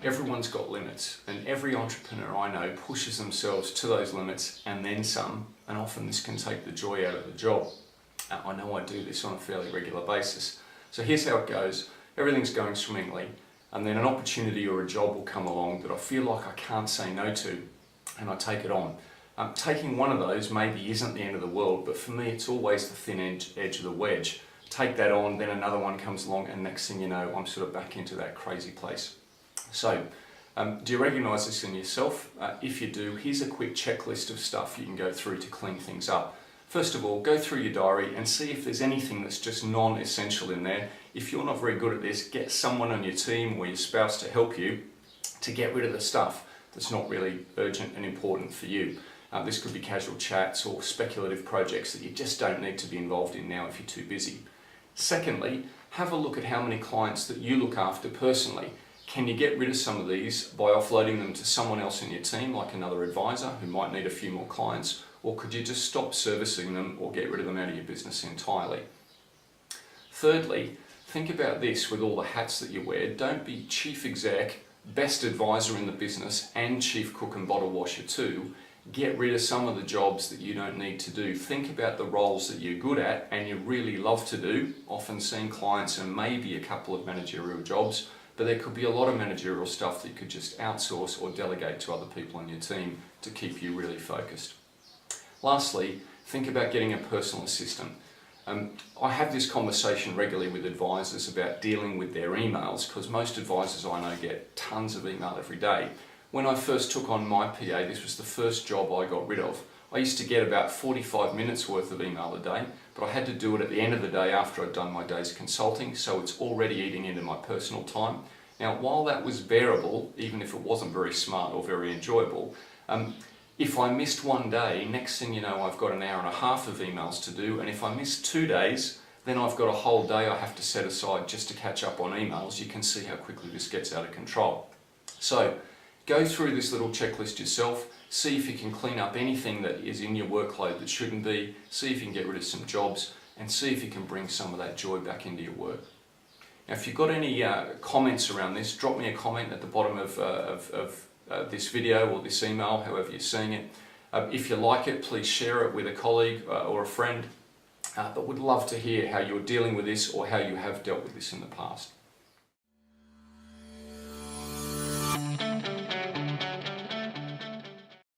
everyone's got limits, and every entrepreneur I know pushes themselves to those limits and then some, and often this can take the joy out of the job. I know I do this on a fairly regular basis. So here's how it goes. Everything's going swimmingly, and then an opportunity or a job will come along that I feel like I can't say no to, and I take it on. Taking one of those maybe isn't the end of the world, but for me it's always the thin edge of the wedge. Take that on, then another one comes along, and next thing you know, I'm sort of back into that crazy place. So, do you recognise this in yourself? If you do, here's a quick checklist of stuff you can go through to clean things up. First of all, go through your diary and see if there's anything that's just non-essential in there. If you're not very good at this, get someone on your team or your spouse to help you to get rid of the stuff that's not really urgent and important for you. This could be casual chats or speculative projects that you just don't need to be involved in now if you're too busy. Secondly, have a look at how many clients that you look after personally. Can you get rid of some of these by offloading them to someone else in your team, like another advisor who might need a few more clients, or could you just stop servicing them or get rid of them out of your business entirely? Thirdly, think about this with all the hats that you wear. Don't be chief exec, best advisor in the business, and chief cook and bottle washer too. Get rid of some of the jobs that you don't need to do. Think about the roles that you're good at and you really love to do, often seeing clients and maybe a couple of managerial jobs, but there could be a lot of managerial stuff that you could just outsource or delegate to other people on your team to keep you really focused. Lastly, think about getting a personal assistant. I have this conversation regularly with advisors about dealing with their emails, because most advisors I know get tons of email every day. When I first took on my PA, this was the first job I got rid of. I used to get about 45 minutes worth of email a day, but I had to do it at the end of the day after I'd done my day's consulting, so it's already eating into my personal time. Now, while that was bearable, even if it wasn't very smart or very enjoyable, if I missed one day, next thing you know, I've got an hour and a half of emails to do, and if I miss 2 days, then I've got a whole day I have to set aside just to catch up on emails. You can see how quickly this gets out of control. So, go through this little checklist yourself, see if you can clean up anything that is in your workload that shouldn't be, see if you can get rid of some jobs, and see if you can bring some of that joy back into your work. Now, if you've got any comments around this, drop me a comment at the bottom of this video or this email, however you're seeing it. If you like it, please share it with a colleague or a friend, but would love to hear how you're dealing with this or how you have dealt with this in the past.